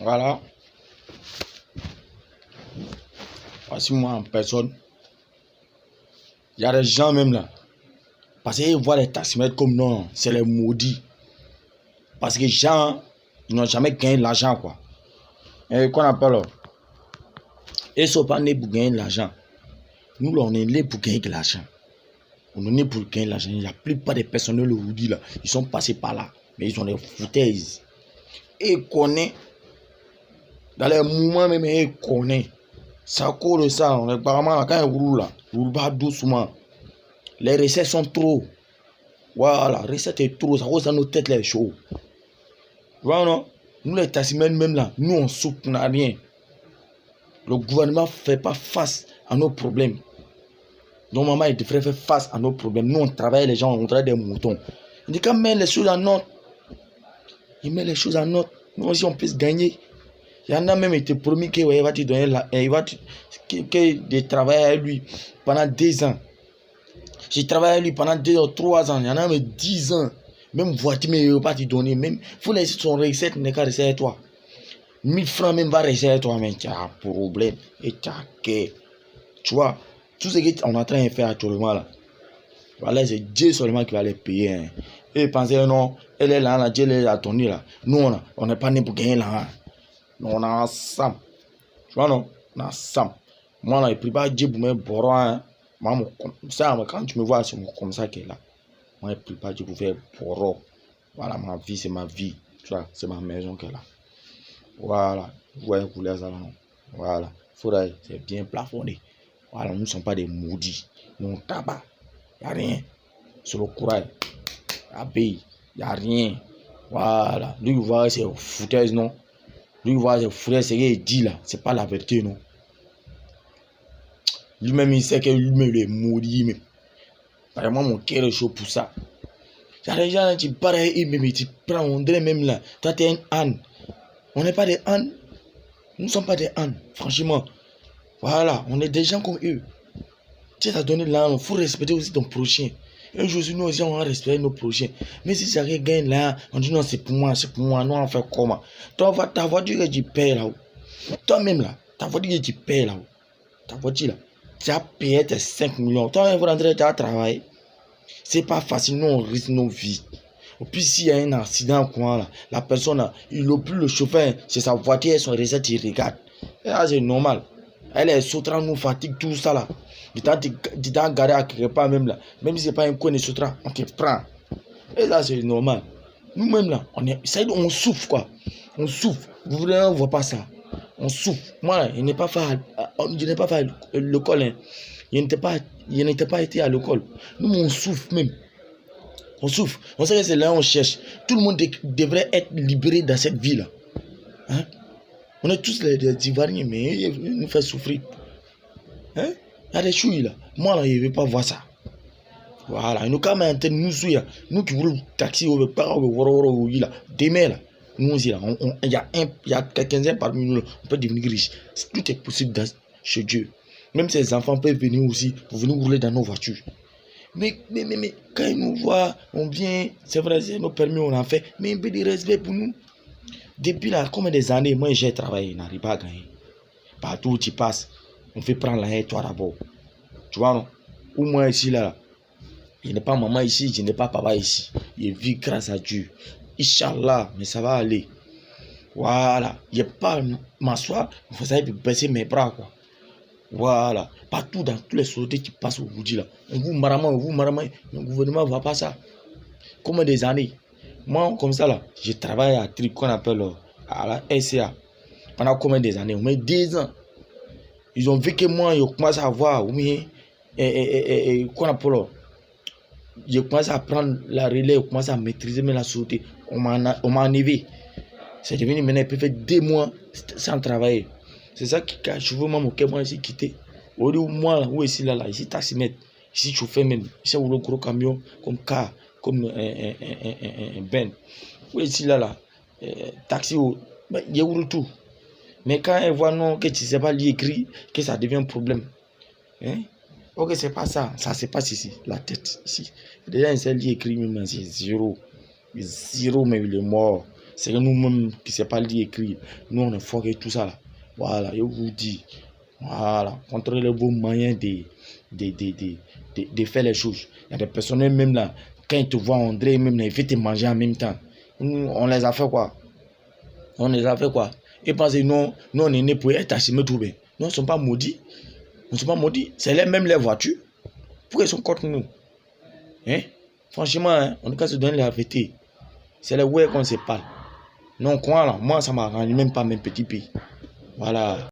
Voilà. Voici moi en personne. Il y a des gens même là. Parce qu'ils voient les taximètres comme non, c'est les maudits. Parce que les gens, ils n'ont jamais gagné l'argent quoi. Et qu'on appelle, ils ne sont pas nés pour gagner de l'argent. Nous là, on est nés pour gagner de l'argent. On est nés pour gagner de l'argent. La plupart des personnels aujourd'hui là, ils sont passés par là. Mais ils ont des foutaises. Et ils connaissent. Dans les moments même, ils connaissent. Ça court de ça. Apparemment, quand ils roulent là, ils roulent pas doucement. Les recettes sont trop. Voilà, les recettes est trop. Ça cause dans nos têtes les chauds. Voilà, non? Nous les taximens même là, nous on souffre, on n'a rien. Le gouvernement ne fait pas face à nos problèmes. Normalement, il devrait faire face à nos problèmes. Nous on travaille, les gens, on travaille des moutons. Il dit quand met les choses en ordre. Il met les choses en ordre. Nous aussi on puisse gagner. Il y en a même été promis qu'il va te donner de travailler avec lui pendant 2 ans. J'ai travaillé avec lui pendant 2 ou 3 ans. Il y en a même 10 ans. Même voiture, mais il ne va pas te donner. Même, il faut laisser son recette, n'est qu'à rester avec toi. 1000 francs même va rester avec toi, mais tu as un problème. Et tu as que. Tu vois, tout ce qu'on est en train de faire actuellement là. Voilà, c'est Dieu seulement qui va les payer. Hein. Et pensez, non, elle est là, Dieu l'a donné là. Nous, on n'est pas né pour gagner là. Hein. Nous, on a ensemble. Tu vois, non? On a ensemble. Moi, là, il ne prie pas Dieu pour me boire. Hein. Ça, quand tu me vois, c'est comme ça qu'elle est là. Moi, je ne prie pas Dieu pour faire boire. Voilà, ma vie, c'est ma vie. Tu vois, c'est ma maison qu'elle a. Voilà. Vous voyez, vous les allons. Voilà. Faudrait, c'est bien plafonné. Voilà, nous ne sommes pas des maudits. Nous, on tabac. Il n'y a rien. Sur le courage. Il n'y a rien. Voilà. Lui, vous voyez, c'est foutaise, non? Lui, vous voyez, c'est foutaise, c'est qu'il dit là. C'est pas la vérité, non? Lui-même, il sait que lui-même, il est maudit, même. Vraiment, mon cœur est chaud pour ça. Il y a des gens qui parlent et même tu prends, on dirait même là. Toi, tu es un âne. On n'est pas des ânes. Nous ne sommes pas des ânes, franchement. Voilà, on est des gens comme eux. Dieu t'a donné là, il faut respecter aussi ton prochain. Un jour, nous aussi, on va respecter nos prochains. Mais si ça gagne là, on dit non, c'est pour moi, nous on fait comment? Toi, ta voiture que tu payes là-haut. Toi-même là, ta voiture que tu payes là-haut. Ta voiture là, tu as payé tes 5 millions. Toi, il faut rentrer, tu as travaillé. C'est pas facile, nous on risque nos vies. Et puis s'il y a un accident, quoi, là, la personne, là, il n'a plus le chauffeur, c'est sa voiture et son recette, il regarde. Et là, c'est normal. Elle est sautant, nous fatigue, tout ça là. Tu t'as garé à quelque part même là. Même si ce n'est pas un coin de sautant, on te prend. Et là, c'est normal. Nous-mêmes là, on souffre quoi. On souffre. Vous voulez, on ne voit pas ça. On souffre. Moi, je n'ai pas fait l'école. Hein. Je n'étais pas été à l'école. Nous, on souffre même. On souffre. On sait que c'est là on cherche. Tout le monde devrait être libéré dans cette vie-là. Hein? On est tous des Ivoiriens, mais ils nous font souffrir. Hein? Il y a des chouilles là. Moi, là, je ne veux pas voir ça. Voilà. Nous, quand même, nous qui voulons taxi, on veut pas, là. Demain, là. Nous aussi, là. Il y a quelques-uns parmi nous, là, on peut devenir riche. Tout est possible chez Dieu. Même ces enfants peuvent venir aussi pour venir rouler dans nos voitures. Mais quand ils nous voient, on vient, c'est vrai, c'est nos permis, on en fait, mais un peu de respect pour nous. Depuis là, combien des années, moi j'ai travaillé, je n'arrive pas à gagner. Partout où tu passes, on fait prendre la haie, toi d'abord. Tu vois, non? Ou moi ici, là, je n'ai pas maman ici, je n'ai pas papa ici. Je vis grâce à Dieu. Inch'Allah, mais ça va aller. Voilà, je n'ai pas m'asseoir, vous savez, baisser mes bras, quoi. Voilà, partout dans toutes les sociétés qui passent aujourd'hui là, on vous marama, le gouvernement ne voit pas ça. Combien des années? Moi, comme ça là, je travaille à truc qu'on appelle à la SCA. Pendant combien des années? On met 2 ans. Ils ont vu que moi, je commence à voir, oui, qu'on appelle, je commence à prendre la relais, je commence à maîtriser la société. On m'a enlevé. C'est devenu maintenant, il peut faire 2 mois sans travailler. C'est ça qui a chauffé moi, moi ici quitter. Au lieu moi, là, où ici, là, ici, taximètre, ici, chauffeur même, ici, où le gros camion, comme car, comme un ben. Où ici, là, taxi, il y a tout. Mais quand elle voit non, que tu ne sais pas lire écrit, que ça devient un problème. Hein? Ok, c'est pas ça. Ça se passe ici, la tête, ici. Déjà, il sait lire écrit, même, c'est 0. 0, mais il est mort. C'est que nous-mêmes qui ne savons pas lire et écrire. Nous, on est forts et tout ça là. Voilà, je vous dis. Voilà, contrôlez vos moyens de faire les choses. Il y a des personnes même là, quand ils te voient André, même là, ils veulent te manger en même temps. On les a fait quoi? On les a fait quoi? Et pensez, non, on est né pour être assimilés tout bien. Non, ils ne sont pas maudits. Ils ne sont pas maudits. C'est même les voitures. Pourquoi ils sont contre nous? Hein? Franchement, hein, on ne peut pas se donner la vérité. C'est les ouais qu'on se parle. Non, quoi là? Moi, ça m'a rendu même pas mes petits pays. Voilà.